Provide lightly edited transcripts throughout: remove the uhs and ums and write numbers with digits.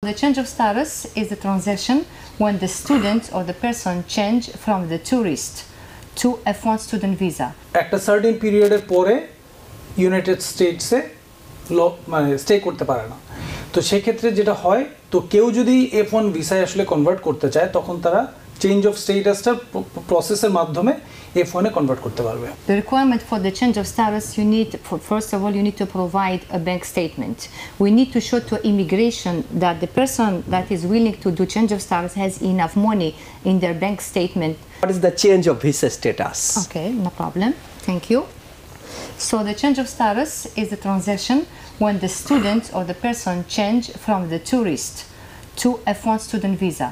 The change of status is the transaction when the student or the person change from the tourist to F1 student visa. একটা certain পিরিয়ডের পরে United স্টেটসে মানে stay করতে পারে না। তো সেক্ষেত্রে যেটা হয়, তো কেউ যদি F1 ভিসায় আসলে কনভার্ট করতে চায় তখন তারা চেঞ্জ অফ স্টেটাসটার প্রসেসের মাধ্যমে F1 এ কনভার্ট করতে পারবে। The requirement for the change of status, you need, first of all, you need to provide a bank statement. We need to show to immigration that the person that is willing to do change of status has enough money in their bank statement. What is the change of visa status? Okay, no problem. Thank you. So the change of status is the transaction when the student or the person change from the tourist to F1 student visa.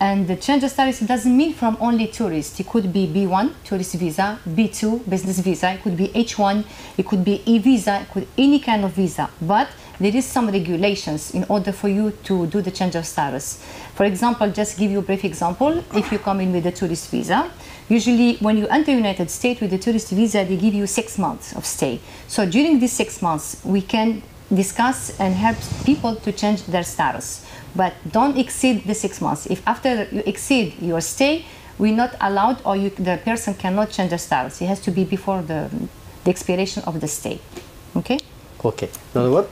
And the change of status doesn't mean from only tourist. It could be B1, tourist visa, B2, business visa, it could be H1, it could be E-visa, it could any kind of visa. But there is some regulations in order for you to do the change of status. For example, just give you a brief example. If you come in with a tourist visa, usually when you enter United States with the tourist visa, they give you 6 months of stay. So during these 6 months, we can discuss and help people to change their status. But don't exceed the 6 months. If after you exceed your stay, we're not allowed, or the person cannot change the status. It has to be before the expiration of the stay. Okay? ওকে, ধন্যবাদ।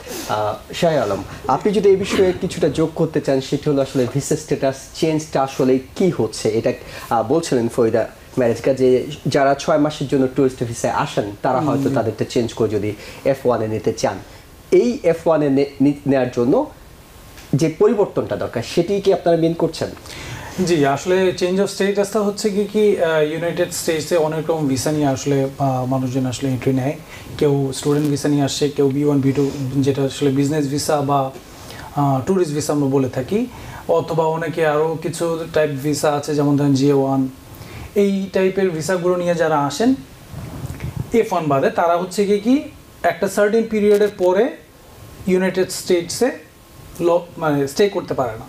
শাহ আলম, আপনি যদি এই বিষয়ে কিছুটা যোগ করতে চান, সেটা হলো আসলে ভিসা স্ট্যাটাস চেঞ্জটা আসলে কি হচ্ছে। এটা বলছিলেন ফরিদা ম্যারেজকা যে যারা 6 মাসের জন্য টুরিস্ট ভিসায় আসেন তারা হয়তো তাদেরটা চেঞ্জ করে যদি F1 এ নিতে চান, এই F1 এ নেওয়ার জন্য যে পরিবর্তনটা দরকার সেটি কি আপনারা মেন করছেন? জি, আসলে চেঞ্জ অফ স্টেটাসটা হচ্ছে কি ইউনাইটেড স্টেটসে অনেক রকম ভিসা নিয়ে আসলে মানুষজন আসলে এন্ট্রি নেয়। কেউ স্টুডেন্ট ভিসা নিয়ে আসে, কেউ B1 B2 যেটা আসলে বিজনেস ভিসা বা ট্যুরিস্ট ভিসা আমরা বলে থাকি, অথবা অনেকে আরও কিছু টাইপ ভিসা আছে যেমন ধরেন J1, এই টাইপের ভিসাগুলো নিয়ে যারা আসেন F1 বাদে, তারা হচ্ছে কি একটা সার্টেন পিরিয়ডের পরে ইউনাইটেড স্টেটসে মানে স্টে করতে পারে না।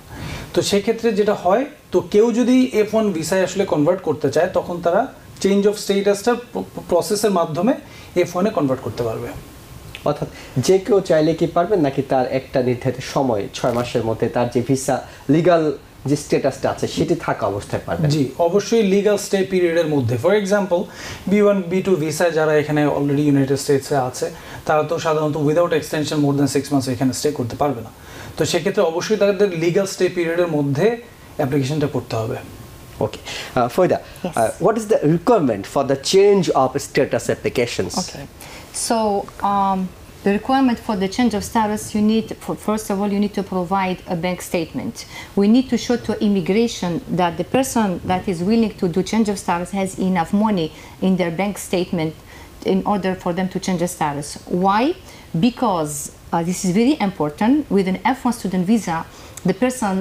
তো সেক্ষেত্রে যেটা হয়, তো কেউ যদি F1 ভিসায় আসলে কনভার্ট করতে চায় তখন তারা চেঞ্জ অফ স্টেটাসটার প্রসেসের মাধ্যমে F1 এ কনভার্ট করতে পারবে। অর্থাৎ যে কেউ চাইলে কি পারবেন, নাকি তার একটা নির্ধারিত সময় 6 মাসের মধ্যে তার যে ভিসা লিগ্যাল যে স্ট্যাটাসটা আছে সেটি থাকা অবস্থায় পারবেন? জি, অবশ্যই লিগ্যাল স্টে পিরিয়ডের মধ্যে। For example B1 B2 visa যারা এখানে অলরেডি ইউনাইটেড স্টেটসে আছে তারা তো সাধারণত without extension more than 6 months এখানে স্টে করতে পারবে না। তো সেক্ষেত্রে অবশ্যই তাদের লিগ্যাল স্টে পিরিয়ডের মধ্যে অ্যাপ্লিকেশনটা করতে হবে। Okay. Foida, what is the requirement for the change of status applications? Okay. So, the requirement for the change of status, you need, first of all, you need to provide a bank statement. We need to show to immigration that the person that is willing to do change of status has enough money in their bank statement in order for them to change the status. Why? Because this is very important. With an F1 student visa, the person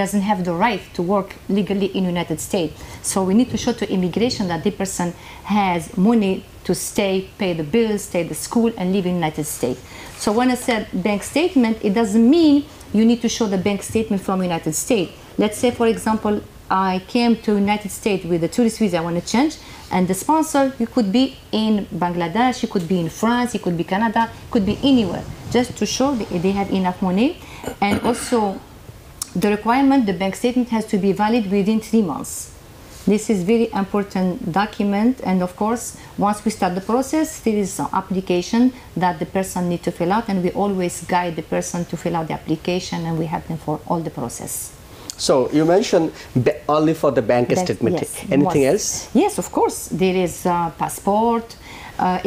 doesn't have the right to work legally in United States. So we need to show to immigration that the person has money to stay, pay the bills, stay at the school, and live in United States. So when I said bank statement, it doesn't mean you need to show the bank statement from United States. Let's say, for example, I came to United States with a tourist visa, I want to change, and the sponsor, you could be in Bangladesh, you could be in France, it could be Canada, it could be anywhere, just to show that they have enough money. And also, the requirement, the bank statement has to be valid within 3 months. This is very important document, and of course, once we start the process, there is an application that the person needs to fill out, and we always guide the person to fill out the application, and we help them for all the process. So you mentioned only for the bank statement. Yes, anything else? Yes, of course. There is passport.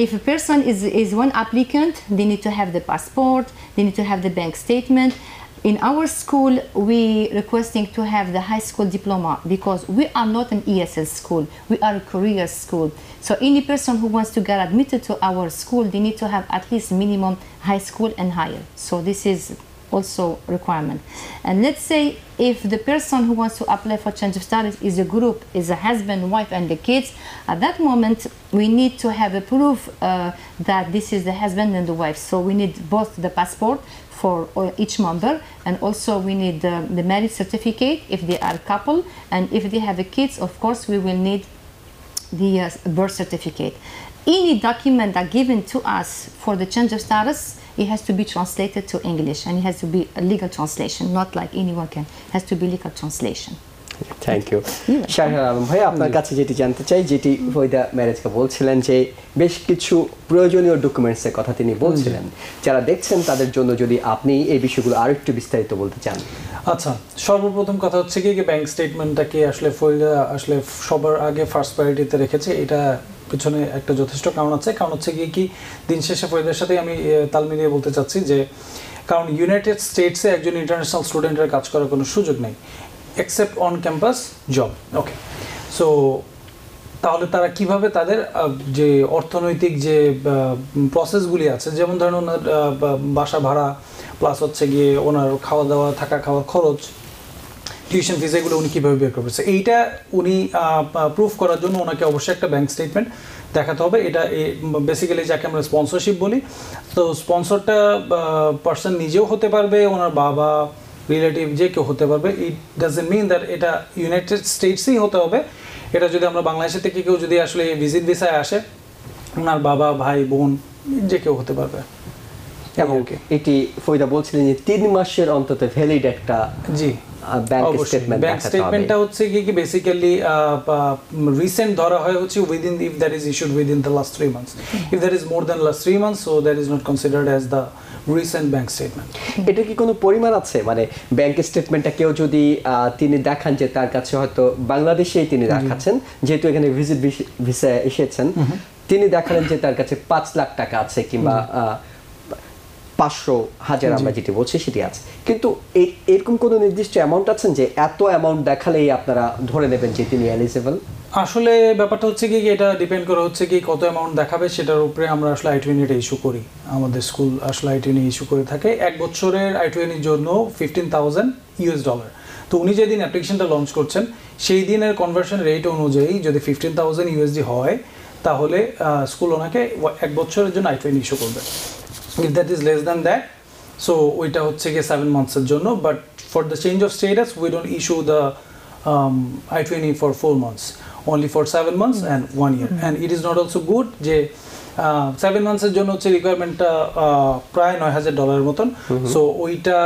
If a person is one applicant, they need to have the passport, they need to have the bank statement. In our school, we requesting to have the high school diploma because we are not an ESL school, we are a career school. So any person who wants to get admitted to our school, they need to have at least minimum high school and higher. So this is also requirement. And let's say if the person who wants to apply for change of status is a group, is a husband, wife, and the kids, at that moment we need to have a proof that this is the husband and the wife. So we need both the passport for each member, and also we need the marriage certificate if they are a couple, and if they have a kids, of course we will need the birth certificate. Any document that given to us for the change of status it has to be translated to English, and it has to be a legal translation, not like anyone can. It has to be legal translation. Thank you Shahriar Alam ভাই, আপনার কাছে যেটি জানতে চাই, যেটি ফরিদা ম্যারেজকে বলছিলেন যে বেশ কিছু প্রয়োজনীয় ডকুমেন্টসের কথা তিনি বলছিলেন, যারা দেখছেন তাদের জন্য যদি আপনি এই বিষয়গুলো আরো একটু বিস্তারিত বলতে চান। আচ্ছা, সর্বপ্রথম কথা হচ্ছে কি ব্যাংক স্টেটমেন্টটাকে আসলে ফরিদা আসলে সবার আগে ফার্স্ট প্রায়োরিটিতে রেখেছে। এটা পিছনে একটা যথেষ্ট কারণ আছে। কারণ হচ্ছে কি দিন শেষে ফরিদার সাথে আমি তাল মিলিয়ে বলতে চাচ্ছি যে কারণ ইউনাইটেড স্টেটসে একজন ইন্টারন্যাশনাল স্টুডেন্টের কাজ করার কোনো সুযোগ নেই except on campus job. Okay, so তাহলে তারা কিভাবে তাদের যে অর্থনৈতিক যে প্রসেসগুলি আছে, যেমন ধরেন ওনার বাসা ভাড়া প্লাস হচ্ছে গিয়ে ওনার খাওয়া দাওয়া, থাকা খাওয়ার খরচ, টিউশন ফিস, এগুলো উনি কীভাবে বের করবে, এইটা উনি প্রুফ করার জন্য ওনাকে অবশ্যই একটা ব্যাংক স্টেটমেন্ট দেখাতে হবে। এটা বেসিক্যালি যাকে আমরা স্পন্সরশিপ বলি। তো স্পন্সরটা পার্সন নিজেও হতে পারবে, ওনার বাবা, রিলেটিভ, যে কেউ হতে পারবে। ইট ডাজন্ট মিন দ্যাট এটা ইউনাইটেড স্টেটসেই হতে হবে। এটা যদি আমরা বাংলাদেশের থেকে কেউ যদি আসলে ভিজিট ভিসায় আসে, ওনার বাবা, ভাই, বোন, যে কেউ হতে পারবে। এবং এটি ফরিদা বলছিলেন যে 3 মাসের অন্তত ভ্যালিড একটা জি ব্যাংক স্টেটমেন্ট। ব্যাংক স্টেটমেন্টটা হচ্ছে কি বেসিক্যালি রিসেন্ট ধরা হয় হচ্ছে within, if that is issued within the last 3 months, if that is more than last 3 months, so that is not considered as the recent bank statement. এটা কি কোনো পরিমাণ আছে, মানে ব্যাংক স্টেটমেন্টটা কেউ যদি তিনি দেখান যে তার কাছে হয়তো বাংলাদেশেই তিনি দেখাচ্ছেন, যেহেতু এখানে ভিজিট ভিসায় এসেছেন, তিনি দেখালেন যে তার কাছে 5 লাখ টাকা আছে কিংবা 500,000 আমরা যেটি বলছি সেটি আছে, কিন্তু এরকম কোনো নির্দিষ্ট অ্যামাউন্ট আছেন যে এত অ্যামাউন্ট দেখালেই আপনারা ধরে নেবেন যে তিনি এলিজিবল? আসলে ব্যাপারটা হচ্ছে কি এটা ডিপেন্ড করে হচ্ছে কি কত অ্যামাউন্ট দেখাবে সেটার উপরে আমরা আসলে I-20 ইস্যু করি। আমাদের স্কুল আসলে I-20 ইস্যু করে থাকে। 1 বছরের I-20 জন্য $15,000। তো উনি যেদিন অ্যাপ্লিকেশনটা লঞ্চ করছেন সেই দিনের কনভার্সন রেট অনুযায়ী যদি $15,000 হয়, তাহলে স্কুল ওনাকে 1 বছরের জন্য I-20 ইস্যু করবে। If that is less than that, so ওইটা হচ্ছে গিয়ে 7 months এর জন্য, but for the change of status we don't issue the I-20 for 4 months, only for 7 months and 1 year. And it is not also good যে 7 months এর জন্য হচ্ছে রিকোয়ারমেন্টটা প্রায় $9,000 মতন। সো ওইটা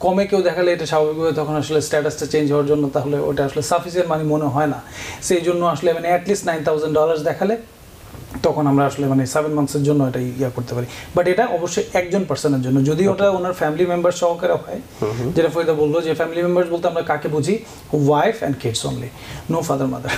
কমে কেউ দেখালে এটা স্বাভাবিকভাবে তখন আসলে স্ট্যাটাসটা চেঞ্জ হওয়ার জন্য তাহলে ওটা আসলে সাফিসিয়েন্ট মানে মনে হয় না। সেই জন্য আসলে মানে অ্যাটলিস্ট $9,000 দেখালে তখন আমরা আসলে মানে 7 মান্থসের জন্য এটা ইয়া করতে পারি। বাট এটা অবশ্যই একজন পার্সনের জন্য, যদি ওটা ওনার ফ্যামিলি মেম্বার সহকারে হয়, যেটা ফরিদা বললো যে ফ্যামিলি মেম্বার্স বলতে আমরা কাকে বুঝি, wife and kids only, no father mother.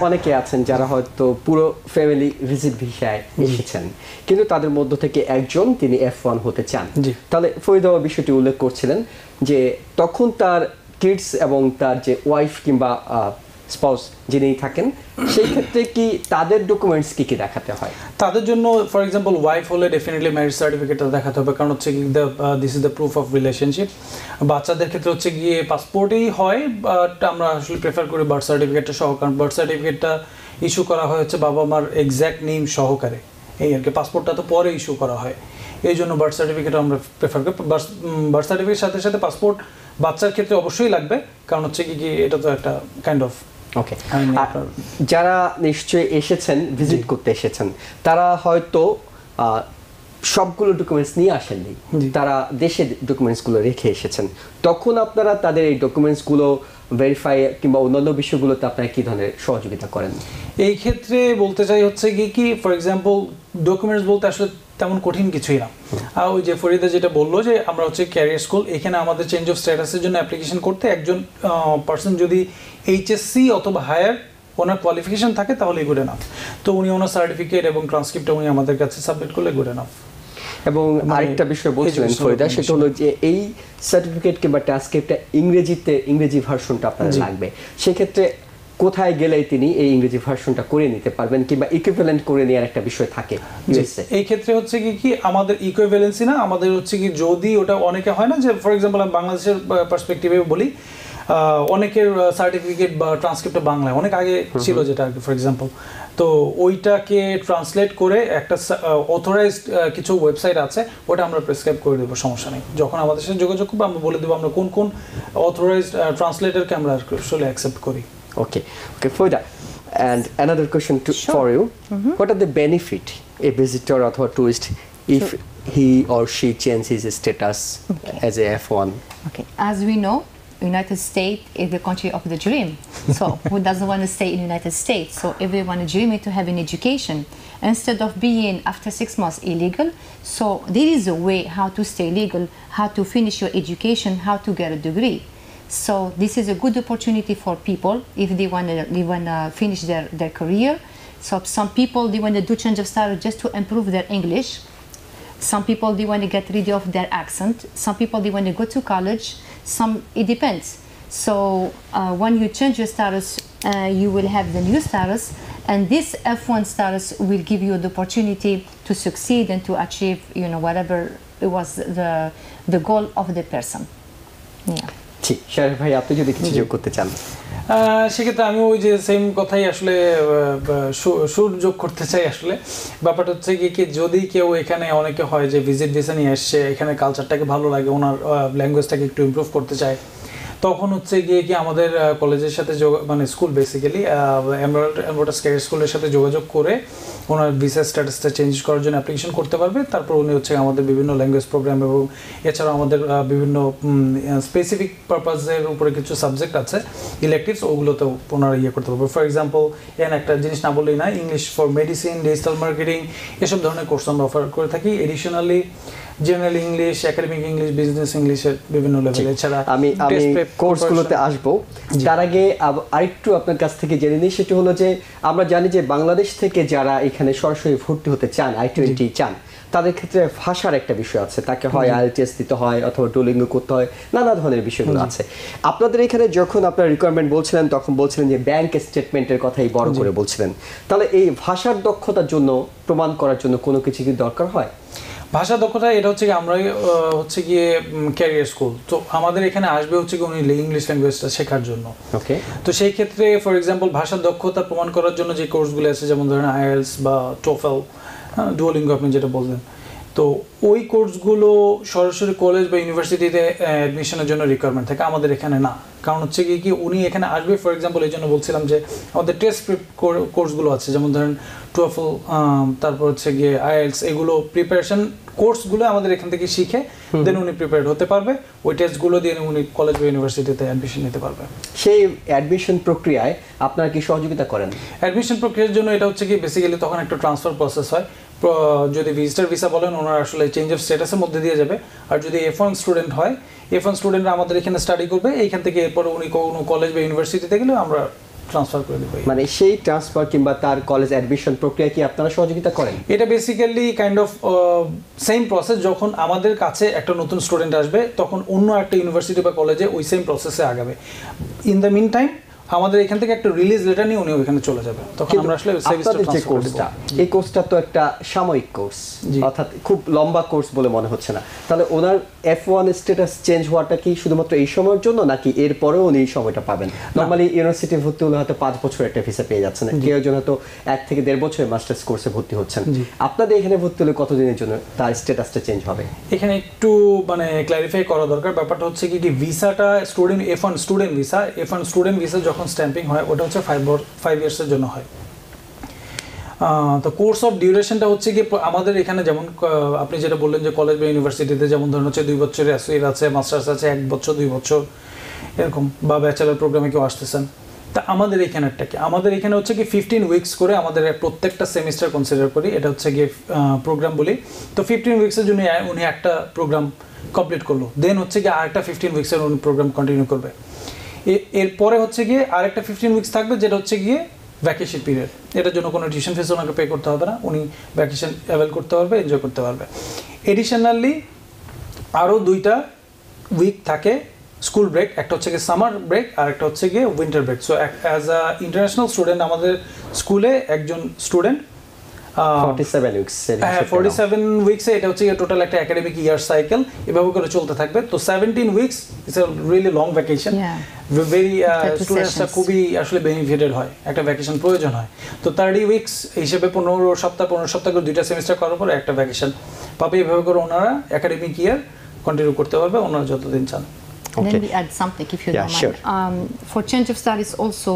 অনেকে আছেন যারা হয়তো পুরো ফ্যামিলি ভিজিট ভিসায় এসেছেন, কিন্তু তাদের মধ্য থেকে একজন তিনি F1 হতে চান, তাহলে ফরিদা বিষয়টি উল্লেখ করছিলেন যে তখন তার কিডস এবং তার যে ওয়াইফ কিংবা স্পাউস যিনি থাকেন, সেই ক্ষেত্রে কি তাদের ডকুমেন্টস কি কি দেখাতে হয়? তাদের জন্য ফর এক্সাম্পল ওয়াইফ হলে ডেফিনেটলি ম্যারেজ সার্টিফিকেটটা দেখাতে হবে, কারণ হচ্ছে কি this is the proof of relationship. বাচ্চাদের ক্ষেত্রে হচ্ছে গিয়ে পাসপোর্টেই হয়, বাট আমরা আসলে প্রেফার করি বার্থ সার্টিফিকেটটা সহ, কারণ বার্থ সার্টিফিকেটটা ইস্যু করা হয় হচ্ছে বাবা মার এক্স্যাক্ট নেম সহকারে, এই আর কি। পাসপোর্টটা তো পরে ইস্যু করা হয়, এই জন্য বার্থ সার্টিফিকেট আমরা প্রেফার করি। বার্থ সার্টিফিকেটের সাথে সাথে পাসপোর্ট বাচ্চার ক্ষেত্রে অবশ্যই লাগবে, কারণ হচ্ছে কি এটা তো একটা কাইন্ড অফ। ওকে, যারা নিশ্চয়ই এসেছেন ভিজিট করতে এসেছেন, তারা হয়তো সবগুলো ডকুমেন্টস নিয়ে আসেননি, তারা দেশে ডকুমেন্টসগুলো রেখে এসেছেন, তখন আপনারা তাদের এই ডকুমেন্টসগুলো ভেরিফাই কিংবা অন্যান্য বিষয়গুলোতে আপনারা কি ধরনের সহযোগিতা করেন? এই ক্ষেত্রে বলতে চাই হচ্ছে কি ফর এক্সাম্পল ডকুমেন্টস বলতে আসলে তেমন কঠিন কিছুই না। আর ওই যে ফরিদা যেটা বললো যে আমরা হচ্ছে ক্যারিয়ার স্কুল, এখানে আমাদের চেঞ্জ অফ স্ট্যাটাসের জন্য অ্যাপ্লিকেশন করতে একজন পার্সন যদি HSC অথবা হায়ার ওনার কোয়ালিফিকেশন থাকে তাহলে গুড এনাফ। তো উনি ওনার সার্টিফিকেট এবং ট্রান্সক্রিপ্টটা উনি আমাদের কাছে সাবমিট করলে গুড এনাফ। এবং আরেকটা বিষয় বলছিলেন ফরিদা, সেটা হলো যে এই সার্টিফিকেট কিংবা ট্রান্সক্রিপ্টটা ইংরেজি ভার্সনটা আপনার লাগবে, সেক্ষেত্রে কোথায় গেলেই তিনি এই ইংরেজি ভার্সনটা করে নিতে পারবেন কিংবা ইকুইভ্যালেন্ট করে নেওয়ার একটা বিষয় থাকে ইউএসএ? এই ক্ষেত্রে হচ্ছে কি আমাদের ইকুইভ্যালেন্সি না, আমাদের হচ্ছে কি যদি ওটা অনেকে হয় না যে ফর এক্সাম্পল আমি বাংলাদেশের পার্সপেক্টিভে বলি, অনেকের সার্টিফিকেট বা ট্রান্সক্রিপ্টটা বাংলায় অনেক আগে ছিল যেটা ফর এক্সাম্পল, তো ওইটাকে ট্রান্সলেট করে একটা অথরাইজড কিছু ওয়েবসাইট আছে, ওটা আমরা প্রেসক্রাইব করে দেবো, সমস্যা নেই। যখন আমাদের সাথে যোগাযোগ করবো আমরা বলে দেবো আমরা কোন কোন অথরাইজড ট্রান্সলেটরকে আমরা আসলে অ্যাকসেপ্ট করি। Okay, Foida, and another question for you. What are the benefit a visitor or tourist if he or she changes his status as a F1? Okay, as we know, United States is the country of the dream. So who doesn't want to stay in United States? So everyone is dreaming to have an education instead of being after 6 months illegal. So there is a way how to stay legal, how to finish your education, how to get a degree. So this is a good opportunity for people if they wanna finish their career. So some people they want to do change of status just to improve their English. Some people they want to get rid of their accent. Some people they want to go to college. It depends. So when you change your status, you will have the new status, and this F1 status will give you the opportunity to succeed and to achieve, whatever it was the goal of the person. Yeah. জি শারিফ ভাই আপনি যদি কিছু যোগ করতে চান সেক্ষেত্রে আমি ওই যে সেম কথাই আসলে সুর যোগ করতে চাই আসলে ব্যাপারটা হচ্ছে কি যদি কেউ এখানে অনেকে হয় যে ভিজিট ভিসা নিয়ে আসছে এখানে কালচারটাকে ভালো লাগে ওনার ল্যাঙ্গুয়েজটাকে একটু ইমপ্রুভ করতে চায় তখন হচ্ছে গিয়ে কি আমাদের কলেজের সাথে মানে স্কুল বেসিক্যালি এমরাল্ড ক্যারিয়ার স্কুলের সাথে যোগাযোগ করে ওনার ভিসা স্ট্যাটাসটা চেঞ্জ করার জন্য অ্যাপ্লিকেশন করতে পারবে তারপর উনি হচ্ছে আমাদের বিভিন্ন ল্যাঙ্গুয়েজ প্রোগ্রাম এবং এছাড়াও আমাদের বিভিন্ন স্পেসিফিক পারপাসের উপরে কিছু সাবজেক্ট আছে ইলেকটিভস ওগুলোতেও ওনারা করতে পারবে ফর এক্সাম্পল একটা জিনিস না বললেই না English for medicine digital marketing এসব ধরনের কোর্স আমরা অফার করে থাকি additionally general English academic English business ইংলিশের বিভিন্ন লেভেলে এছাড়া আমি কোর্সগুলোতে আসবো তার আগে আরেকটু আপনার কাছ থেকে জেনে নিই সেটা হলো যে আমরা জানি যে বাংলাদেশ থেকে যারা এখানে সরাসরি ভর্তি হতে চান I-20 চান তাদের ক্ষেত্রে ভাষার একটা বিষয় আছে তাকে হয় IELTS দিতে হয় অথবা ডুওলিঙ্গো করতে হয় নানা ধরনের বিষয়গুলো আছে আপনাদের এখানে যখন আপনারা রিকোয়ারমেন্ট বলছিলেন তখন বলছিলেন যে ব্যাংক স্টেটমেন্টের কথাই বড় করে বলছিলেন তাহলে এই ভাষার দক্ষতার জন্য প্রমাণ করার জন্য কোনো কিছু কি দরকার হয় ভাষা দক্ষতা এটা হচ্ছে কি আমরা হচ্ছে গিয়ে ক্যারিয়ার স্কুল তো আমাদের এখানে আসবে হচ্ছে কি উনি ইংলিশ ল্যাঙ্গুয়েজটা শেখার জন্য ওকে তো সেই ক্ষেত্রে ফর এক্সাম্পল ভাষার দক্ষতা প্রমাণ করার জন্য যে কোর্সগুলো আছে যেমন ধরেন IELTS বা TOEFL ডুওলিঙ্গো আপনি যেটা বললেন তো ওই কোর্সগুলো সরাসরি কলেজ বা ইউনিভার্সিটিতে অ্যাডমিশনের জন্য রিকোয়ারমেন্ট থাকে আমাদের এখানে না কারণ হচ্ছে কি উনি এখানে আসবে ফর এক্সাম্পল এই জন্য বলছিলাম যে আমাদের টেস্ট কোর্সগুলো আছে যেমন ধরেন TOEFL তারপর হচ্ছে গিয়ে IELTS এগুলো প্রিপারেশন কোর্সগুলো আমাদের এখান থেকে শিখে দেন উনি প্রিপেয়ার্ড হতে পারবে ওই টেস্টগুলো দিয়ে উনি কলেজ বা ইউনিভার্সিটিতে অ্যাডমিশন নিতে পারবে সেই অ্যাডমিশন প্রক্রিয়ায় আপনারা কি সহযোগিতা করেন অ্যাডমিশন প্রক্রিয়ার জন্য এটা হচ্ছে কি বেসিক্যালি তখন একটা ট্রান্সফার প্রসেস হয় যদি ভিজিটর ভিসা বলেন ওনারা আসলে চেঞ্জ অফ স্ট্যাটাসের মধ্যে দিয়ে যাবে আর যদি F1 স্টুডেন্ট হয় F1 স্টুডেন্টরা আমাদের এখানে স্টাডি করবে এইখান থেকে এরপর উনি কোনো কলেজ বা ইউনিভার্সিটিতে গেলে আমরা ট্রান্সফার করে দেব মানে সেই ট্রান্সফার কিংবা তার কলেজ অ্যাডমিশন প্রক্রিয়া কি আপনারা সহযোগিতা করেন এটা basically kind of same process যখন আমাদের কাছে একটা নতুন স্টুডেন্ট আসবে তখন অন্য একটা ইউনিভার্সিটি বা কলেজে ওই সেম প্রসেসে আগাবে ইন দ্য মিন টাইম আমাদের এখান থেকে একটা রিলিজ লেটার নিয়ে উনি ওখানে চলে যাবে তখন আমরা আসলে সার্ভিসটা ট্রান্সফার করব এই কোর্সটা তো একটা সাময়িক কোর্স অর্থাৎ খুব লম্বা কোর্স বলে মনে হচ্ছে না তাহলে ওনার F1 স্ট্যাটাস চেঞ্জ হওয়াটা কি শুধুমাত্র এই সময়ের জন্য নাকি এর পরেও উনি এই সময়টা পাবেন নরমালি ইউনিভার্সিটি ভর্তি হলে হয়তো 5 বছর একটা ভিসা পেয়ে যাচ্ছেন কেউ একজন হয়তো 1 থেকে 1.5 বছরের মাস্টার্স কোর্সে ভর্তি হচ্ছেন আপনাদের এখানে ভর্তি হলে কতদিনের জন্য তার স্ট্যাটাসটা চেঞ্জ হবে এখানে একটু মানে ক্ল্যারিফাই করা দরকার ব্যাপারটা হচ্ছে কি ভিসাটা স্টুডেন্ট F1 স্টুডেন্ট ভিসা যখন স্ট্যাম্পিং হয় ওটা হচ্ছে 5 ইয়ার্সের জন্য হয় তো কোর্স অফ ডিউরেশনটা হচ্ছে কি আমাদের এখানে যেমন আপনি যেটা বললেন যে কলেজ বা ইউনিভার্সিটিতে যেমন ধরুন হচ্ছে 2 বছরের অ্যাসোসিয়েট আছে মাস্টার্স আছে 1 বছর 2 বছর এরকম বা ব্যাচেলর প্রোগ্রামে কেউ আসতেছেন তা আমাদের এখানেরটা কি আমাদের এখানে হচ্ছে কি 15 উইকস করে আমাদের প্রত্যেকটা সেমিস্টার কনসিডার করি এটা হচ্ছে কি প্রোগ্রাম বলি তো 15 উইকসের জন্য উনি একটা প্রোগ্রাম কমপ্লিট করলো দেন হচ্ছে কি আরেকটা 15 উইকসের উনি প্রোগ্রাম কন্টিনিউ করবে এরপরে হচ্ছে গিয়ে আরেকটা 15 উইকস থাকবে যেটা হচ্ছে গিয়ে ভ্যাকেশন পিরিয়ড এটার জন্য কোনো টিউশন ফিস ওনাকে পে করতে হবে না উনি ভ্যাকেশন অ্যাভেল করতে পারবে এনজয় করতে পারবে এডিশনালি আরও 2টা উইক থাকে স্কুল ব্রেক একটা হচ্ছে গিয়ে সামার ব্রেক আর একটা হচ্ছে গিয়ে winter break so as a international student আমাদের স্কুলে একজন স্টুডেন্ট 47 উইকস 47 উইকসে এটা হচ্ছে টোটাল একটা একাডেমিক ইয়ার সাইকেল এভাবে করে চলতে থাকবে তো 17 weeks it's a really long vacation very স্টুডেন্টসরা খুবই আসলে বেনিফিটেড হয় একটা ভ্যাকেশন প্রয়োজন হয় তো 30 উইকস হিসেবে 15 সপ্তাহ করে 2টা সেমিস্টার করার পর একটা ভ্যাকেশন পাবে এভাবে করে ওনারা একাডেমিক ইয়ার কন্টিনিউ করতে পারবে ওনারা যতদিন চান Okay. Let me add something, if you Yeah, don't sure. mind. For change of status also,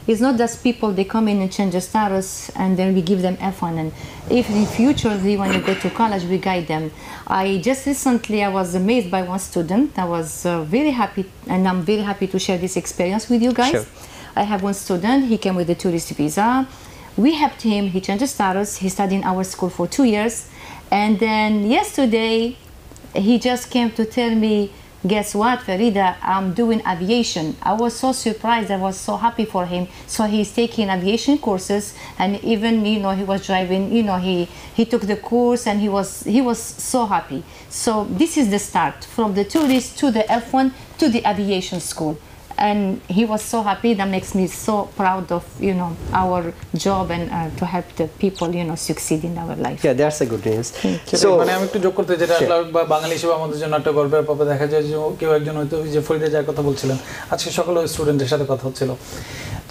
it's not just people, they come in and change the status and then we give them F1. And if in future they want to go to college, we guide them. I was amazed by one student. I was very happy, and I'm very happy to share this experience with you guys. Sure. I have one student, he came with a tourist visa. We helped him, he changed his status, he studied in our school for 2 years. And then yesterday, he just came to tell me, guess what, Farida, I'm doing aviation. I was so surprised, I was so happy for him. So he's taking aviation courses, and even, he was driving, he took the course, and he was so happy. So this is the start, from the tourist to the F1 to the aviation school. And he was so happy. That makes me so proud of our job and to help the people succeed in our life. Yeah, that's a good news. So মানে আমি একটু যোগ করতে যেটা আসলে বাঙালি হিসেবে আমাদের জন্য একটা গর্বের ব্যাপার দেখা যায় যে কেউ একজন হয়তো যে ফরিদা যার কথা বলছিলেন আজকে সকালে স্টুডেন্টের সাথে কথা হচ্ছিল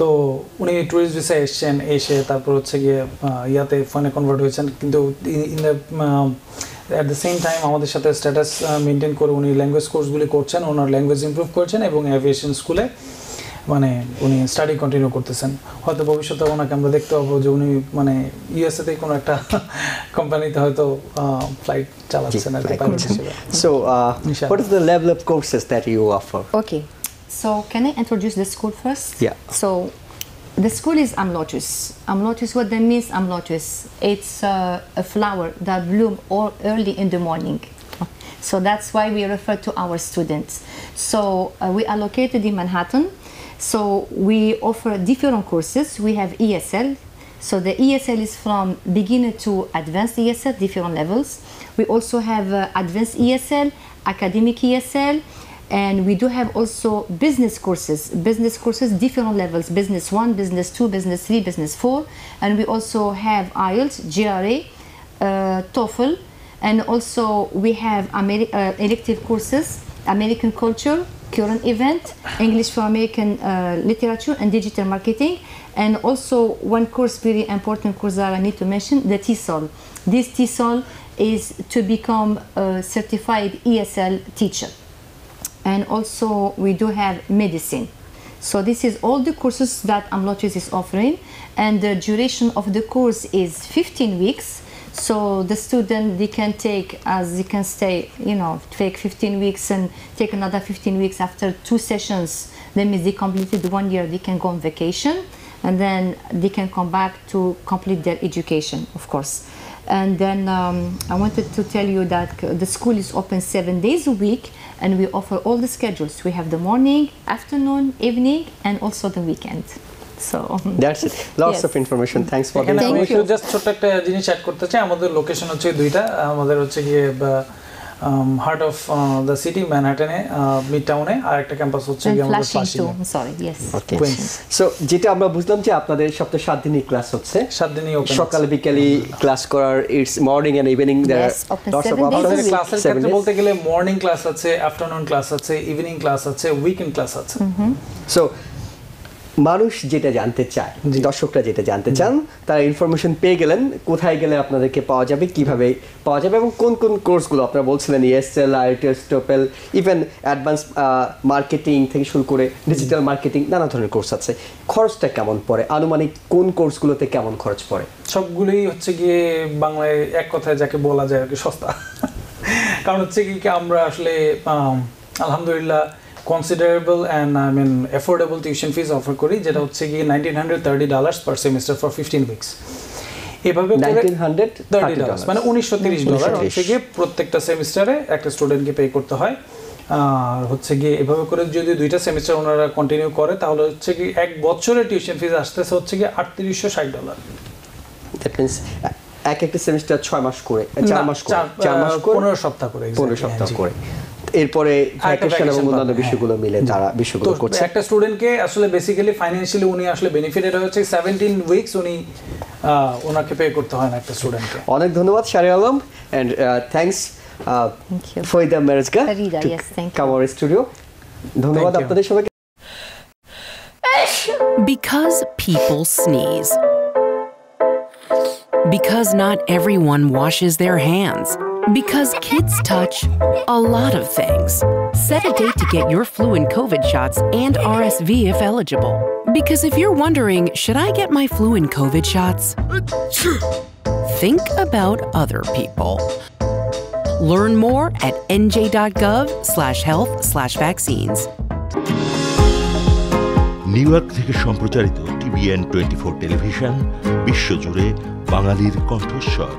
তো উনি ট্যুরিস্ট ভিসায় এসে তারপর হচ্ছে গিয়ে ইয়াতে ফোনে কনভার্ট হয়েছেন কিন্তু in the at the same time আমাদের সাথে স্ট্যাটাস মেনটেন করে উনি ল্যাঙ্গুয়েজ কোর্সগুলি করছেন ওনার ল্যাঙ্গুয়েজ ইমপ্রুভ করছেন এবং এভিয়েশন স্কুলে মানে উনি স্টাডি কন্টিনিউ করতেছেন হয়তো ভবিষ্যতে ওনাকে আমরা দেখতে পাবো যে উনি মানে ইউএসএতে কোনো একটা কোম্পানিতে হয়তো ফ্লাইট চালাচ্ছেন আর কি পাইলট হিসেবে So what is the level of courses that you offer? Okay, so can I introduce the school first? Yeah. So the school is Amlotus. Amlotus, what that means, Amlotus, it's a flower that blooms early in the morning. So that's why we refer to our students. So we are located in Manhattan. So we offer different courses. We have ESL. So the ESL is from beginner to advanced ESL, different levels. We also have advanced ESL, academic ESL, and we do have also business courses, different levels, business 1, business 2, business 3, business 4. And we also have IELTS, GRE, TOEFL, and also we have elective courses, American culture, current event, English for American literature, and digital marketing. And also one course, very important course that I need to mention, the TESOL. This TESOL is to become a certified ESL teacher. And also we do have medicine. So this is all the courses that Amlotus is offering, and the duration of the course is 15 weeks. So the student, they can take, as they can stay, take 15 weeks and take another 15 weeks after 2 sessions. That means they completed 1 year, they can go on vacation, and then they can come back to complete their education, of course. And then I wanted to tell you that the school is open 7 days a week, and we offer all the schedules. We have the morning, afternoon, evening, and also the weekend. So That's it. Lots Yes. of information. Thanks for the এখানে আমি Thank একটু you. Just ছোট্ট একটা জিনিস add করতে চাই আমাদের location হচ্ছে দুইটা আমাদের হচ্ছে গিয়ে heart of the city ম্যানহাটনে mid টাউনে আর একটা ক্যাম্পাস হচ্ছে and গিয়ে আমাদের flashing flushing too. Sorry, yes. Okay. Queens। So যেটা আমরা বুঝলাম যে আপনাদের সপ্তাহে 7 দিনই ক্লাস হচ্ছে 7 দিনই ওপেন সকালে বিকালে ক্লাস করার it's morning and evening there Yes, open 7 days a আমাদের week. ক্লাসের ক্ষেত্রে বলতে গেলে মর্নিং ক্লাস আছে আফটারনুন ক্লাস আছে ইভিনিং ক্লাস আছে উইকেন্ড ক্লাস আছে সো মানুষ যেটা জানতে চায় জি। দর্শকরা যেটা জানতে চান তারা ইনফরমেশন পেয়ে গেলেন কোথায় গেলে আপনাদেরকে পাওয়া যাবে কিভাবে পাওয়া যাবে এবং কোন কোন কোর্সগুলো আপনারা বলছিলেন ESL IELTS TOEFL even advance marketing থেকে শুরু করে ডিজিটাল মার্কেটিং নানা ধরনের কোর্স আছে খরচটা কেমন পড়ে আনুমানিক কোন কোর্সগুলোতে কেমন খরচ পড়ে সবগুলোই হচ্ছে গিয়ে বাংলায় এক কথায় যাকে বলা যায় আর কি সস্তা কারণ হচ্ছে কি আমরা আসলে আলহামদুলিল্লাহ considerable and affordable tuition fees offer করি যেটা হচ্ছে কি $1,930 per semester for 15 weeks এভাবে করে $1,930 মানে $1,930 হচ্ছে গিয়ে প্রত্যেকটা সেমিস্টারে একটা স্টুডেন্টকে পে করতে হয় আর হচ্ছে গিয়ে এভাবে করে যদি দুইটা সেমিস্টার ওনারা কন্টিনিউ করে তাহলে হচ্ছে কি এক বছরের টিউশন ফিস আসতেছে হচ্ছে গিয়ে $3,860 দ্যাট মিন্স একটা সেমিস্টার 6 মাস করে 4 মাস করে 4 মাস করে 15 সপ্তাহ করে 15 সপ্তাহ করে এরপরে ভ্যাকেশন এবং অন্যান্য বিষয়গুলো মিলে তারা বিষয়গুলো করছে একটা স্টুডেন্টকে আসলে বেসিক্যালি ফাইনান্সিয়ালি উনি আসলে বেনিফিটেড হচ্ছে 17 উইকস উনি ওনাকে পে করতে হয় না একটা স্টুডেন্টকে অনেক ধন্যবাদ Shahriar Alam and thanks Thank you. Farida মেরেজগা Farida, yes, thank you. কামার স্টুডিও ধন্যবাদ Thank you. আপনাদের সবাইকে Because people sneeze. Because not everyone washes their hands. Because kids touch a lot of things. Set a date to get your flu and COVID shots and RSV if eligible. Because if you're wondering, should I get my flu and COVID shots? Think about other people. Learn more at nj.gov/health/vaccines. New York থেকে সম্প্রচারিত TVN 24 television বিশ্বজুড়ে বাঙালির কণ্ঠস্বর।